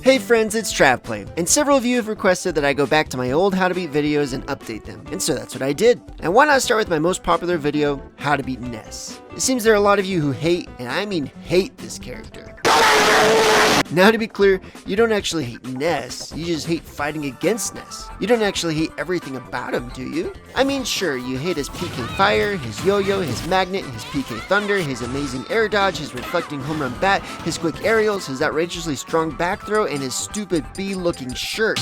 Hey friends, it's TravPlay, and several of you have requested that I go back to my old How to Beat videos and update them, and so that's what I did. And why not start with my most popular video, How to Beat Ness. It seems there are a lot of you who hate, and I mean hate, this character. Now to be clear, you don't actually hate Ness, you just hate fighting against Ness. You don't actually hate everything about him, do you? I mean sure, you hate his PK Fire, his yo-yo, his magnet, his PK Thunder, his amazing air dodge, his reflecting home run bat, his quick aerials, his outrageously strong back throw, and his stupid bee-looking shirt.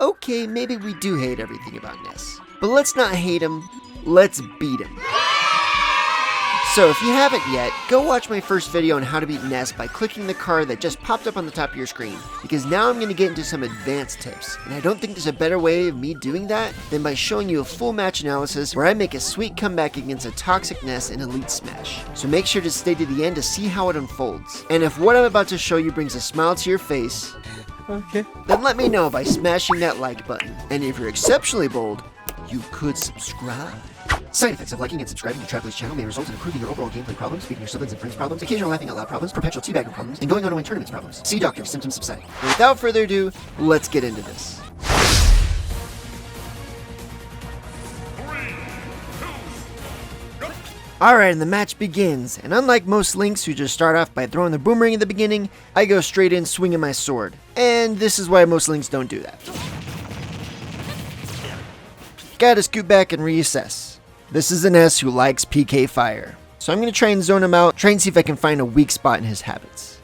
Okay, maybe we do hate everything about Ness, but let's not hate him, let's beat him. So if you haven't yet, go watch my first video on how to beat Ness by clicking the card that just popped up on the top of your screen, because now I'm going to get into some advanced tips, and I don't think there's a better way of me doing that than by showing you a full match analysis where I make a sweet comeback against a toxic Ness in Elite Smash. So make sure to stay to the end to see how it unfolds. And if what I'm about to show you brings a smile to your face, okay, then let me know by smashing that like button. And if you're exceptionally bold, you could subscribe. Side effects of liking and subscribing to TravPlay's channel may result in improving your overall gameplay problems, beating your siblings and friends problems, occasional laughing out loud problems, perpetual teabagging problems, and going on to win tournaments problems. See doctor if symptoms subside. And without further ado, let's get into this. 3, 2, go. Alright, and the match begins, and unlike most Links who just start off by throwing the boomerang at the beginning, I go straight in swinging my sword. And this is why most Links don't do that. Gotta scoot back and reassess. This is an S who likes PK Fire, so I'm going to try and zone him out, try and see if I can find a weak spot in his habits.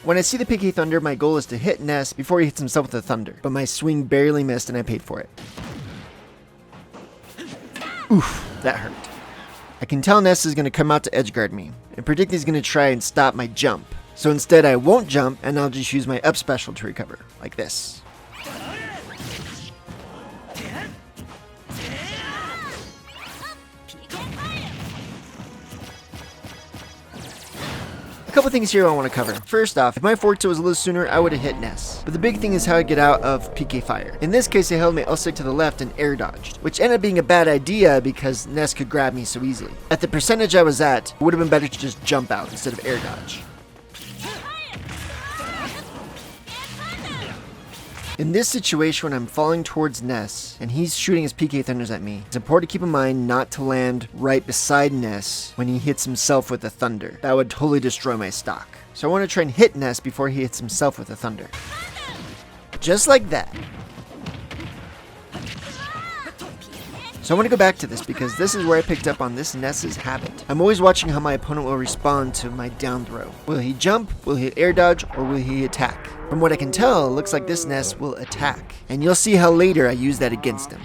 When I see the PK Thunder, my goal is to hit Ness before he hits himself with the Thunder, but my swing barely missed and I paid for it. Oof, that hurt. I can tell Ness is going to come out to edgeguard me, and predict he's going to try and stop my jump. So instead I won't jump, and I'll just use my up special to recover, like this. A couple things here I want to cover. First off, if my fork toe was a little sooner, I would have hit Ness. But the big thing is how I get out of PK Fire. In this case, I held my L-stick to the left and air dodged, which ended up being a bad idea because Ness could grab me so easily. At the percentage I was at, it would have been better to just jump out instead of air dodge. In this situation, when I'm falling towards Ness, and he's shooting his PK Thunders at me, it's important to keep in mind not to land right beside Ness when he hits himself with a Thunder. That would totally destroy my stock. So I want to try and hit Ness before he hits himself with a Thunder. Just like that. So I want to go back to this because this is where I picked up on this Ness's habit. I'm always watching how my opponent will respond to my down throw. Will he jump, will he air dodge, or will he attack? From what I can tell, it looks like this Ness will attack, and you'll see how later I use that against him.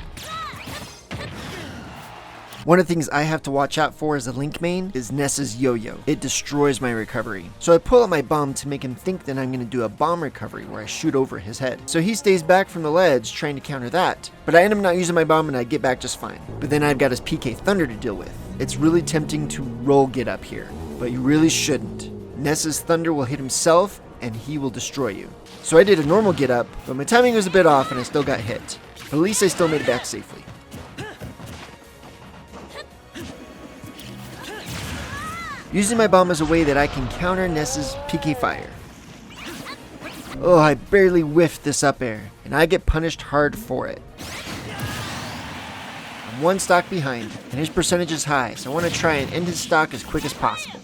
One of the things I have to watch out for as a Link main is Ness's yo-yo. It destroys my recovery. So I pull out my bomb to make him think that I'm going to do a bomb recovery where I shoot over his head. So he stays back from the ledge trying to counter that, but I end up not using my bomb and I get back just fine. But then I've got his PK Thunder to deal with. It's really tempting to roll get up here, but you really shouldn't. Ness's Thunder will hit himself and he will destroy you. So I did a normal get up, but my timing was a bit off and I still got hit. But at least I still made it back safely. Using my bomb as a way that I can counter Ness's PK Fire. Oh, I barely whiffed this up air, and I get punished hard for it. I'm one stock behind, and his percentage is high, so I want to try and end his stock as quick as possible.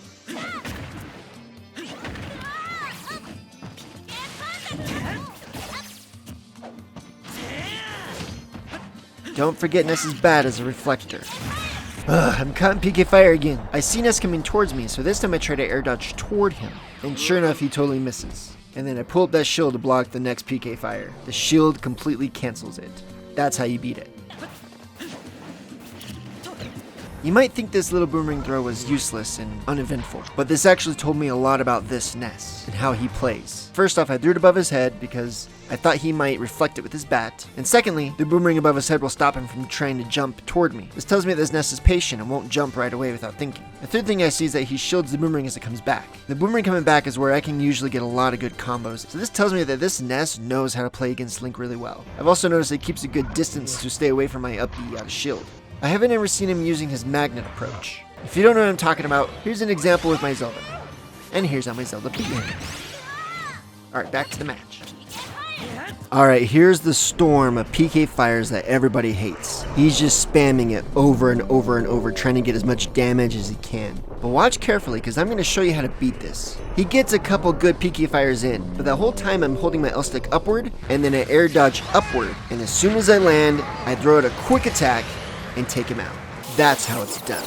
Don't forget Ness is bad as a reflector. Ugh, I'm caught in PK Fire again. I see Ness coming towards me, so this time I try to air dodge toward him. And sure enough, he totally misses. And then I pull up that shield to block the next PK Fire. The shield completely cancels it. That's how you beat it. You might think this little boomerang throw was useless and uneventful, but this actually told me a lot about this Ness and how he plays. First off, I threw it above his head because I thought he might reflect it with his bat, and secondly, the boomerang above his head will stop him from trying to jump toward me. This tells me that this Ness is patient and won't jump right away without thinking. The third thing I see is that he shields the boomerang as it comes back. The boomerang coming back is where I can usually get a lot of good combos, so this tells me that this Ness knows how to play against Link really well. I've also noticed that he keeps a good distance to stay away from my up B out of shield. I haven't ever seen him using his magnet approach. If you don't know what I'm talking about, here's an example with my Zelda. And here's how my Zelda began. Alright, back to the match. Alright, here's the storm of PK fires that everybody hates. He's just spamming it over and over and over, trying to get as much damage as he can. But watch carefully, because I'm going to show you how to beat this. He gets a couple good PK fires in, but the whole time I'm holding my L stick upward, and then I air dodge upward, and as soon as I land, I throw out a quick attack and take him out. That's how it's done.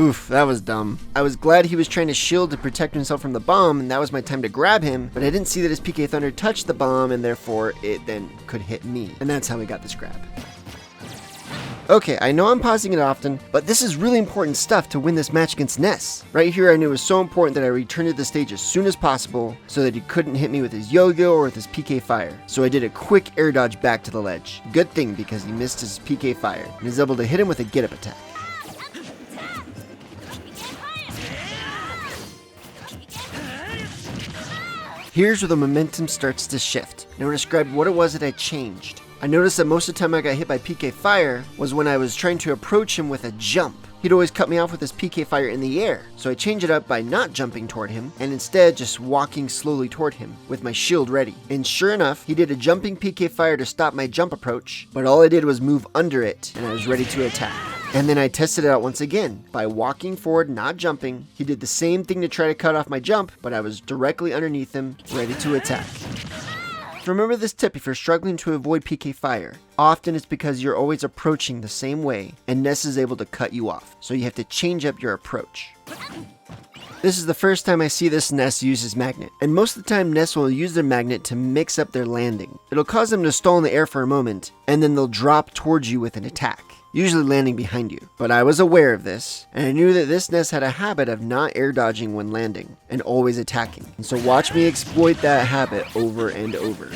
Oof, that was dumb. I was glad he was trying to shield to protect himself from the bomb, and that was my time to grab him, but I didn't see that his PK Thunder touched the bomb, and therefore it then could hit me. And that's how we got this grab. Okay, I know I'm pausing it often, but this is really important stuff to win this match against Ness. Right here I knew it was so important that I returned to the stage as soon as possible so that he couldn't hit me with his yo-yo or with his PK fire. So I did a quick air dodge back to the ledge. Good thing, because he missed his PK fire and is able to hit him with a get-up attack. Here's where the momentum starts to shift. Now to describe what it was that I changed. I noticed that most of the time I got hit by PK fire was when I was trying to approach him with a jump. He'd always cut me off with his PK fire in the air, so I changed it up by not jumping toward him, and instead just walking slowly toward him, with my shield ready. And sure enough, he did a jumping PK fire to stop my jump approach, but all I did was move under it, and I was ready to attack. And then I tested it out once again, by walking forward, not jumping. He did the same thing to try to cut off my jump, but I was directly underneath him, ready to attack. Remember this tip if you're struggling to avoid PK fire. Often it's because you're always approaching the same way, and Ness is able to cut you off, so you have to change up your approach. This is the first time I see this Ness use his magnet, and most of the time Ness will use their magnet to mix up their landing. It'll cause them to stall in the air for a moment, and then they'll drop towards you with an attack, usually landing behind you. But I was aware of this, and I knew that this Ness had a habit of not air dodging when landing, and always attacking. And so watch me exploit that habit over and over.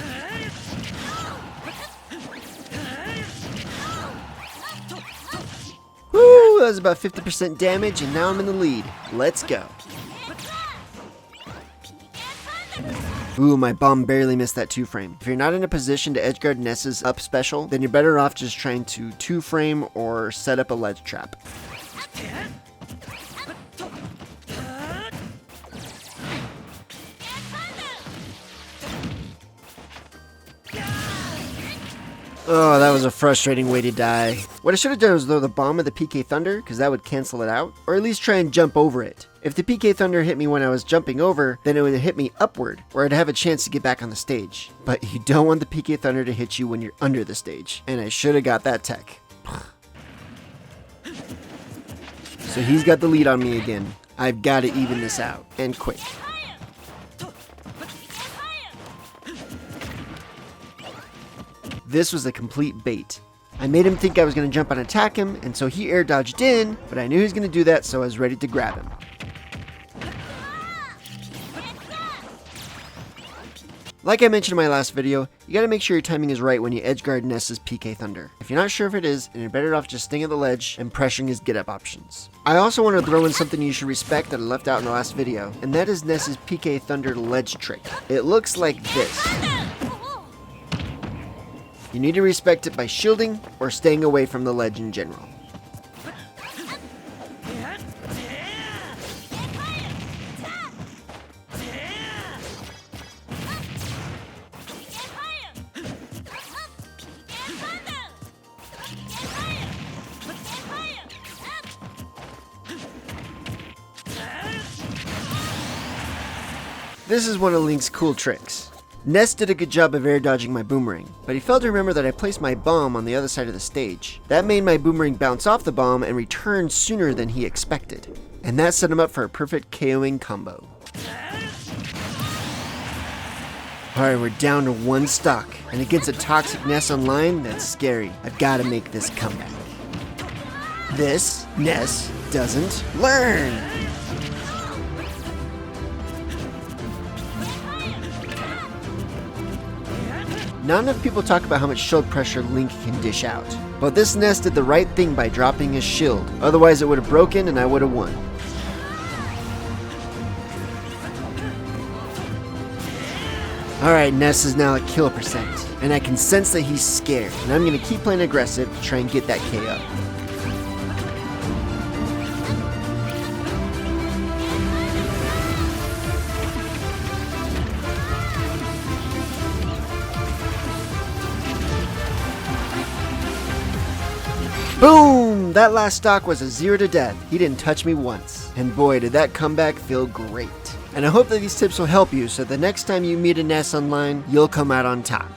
Woo, that was about 50% damage, and now I'm in the lead. Let's go. Ooh, my bomb barely missed that 2-frame. If you're not in a position to edgeguard Ness's up special, then you're better off just trying to 2-frame or set up a ledge trap. Oh, that was a frustrating way to die. What I should have done was throw the bomb of the PK Thunder, because that would cancel it out, or at least try and jump over it. If the PK Thunder hit me when I was jumping over, then it would hit me upward, where I'd have a chance to get back on the stage. But you don't want the PK Thunder to hit you when you're under the stage, and I should have got that tech. So he's got the lead on me again. I've got to even this out, and quick. This was a complete bait. I made him think I was going to jump and attack him, and so he air dodged in, but I knew he was going to do that, so I was ready to grab him. Like I mentioned in my last video, you gotta make sure your timing is right when you edgeguard Ness's PK Thunder. If you're not sure if it is, then you're better off just staying at the ledge and pressuring his get up options. I also want to throw in something you should respect that I left out in the last video, and that is Ness's PK Thunder ledge trick. It looks like this. You need to respect it by shielding or staying away from the ledge in general. This is one of Link's cool tricks. Ness did a good job of air dodging my boomerang, but he failed to remember that I placed my bomb on the other side of the stage. That made my boomerang bounce off the bomb and return sooner than he expected, and that set him up for a perfect KOing combo. Alright, we're down to one stock, and against a toxic Ness online, that's scary. I've got to make this comeback. This Ness doesn't learn! Not enough people talk about how much shield pressure Link can dish out. But this Ness did the right thing by dropping his shield, otherwise it would have broken and I would have won. Alright, Ness is now at kill percent, and I can sense that he's scared, and I'm gonna keep playing aggressive to try and get that KO. Boom! That last stock was a 0 to death. He didn't touch me once. And boy, did that comeback feel great. And I hope that these tips will help you so the next time you meet a Ness online, you'll come out on top.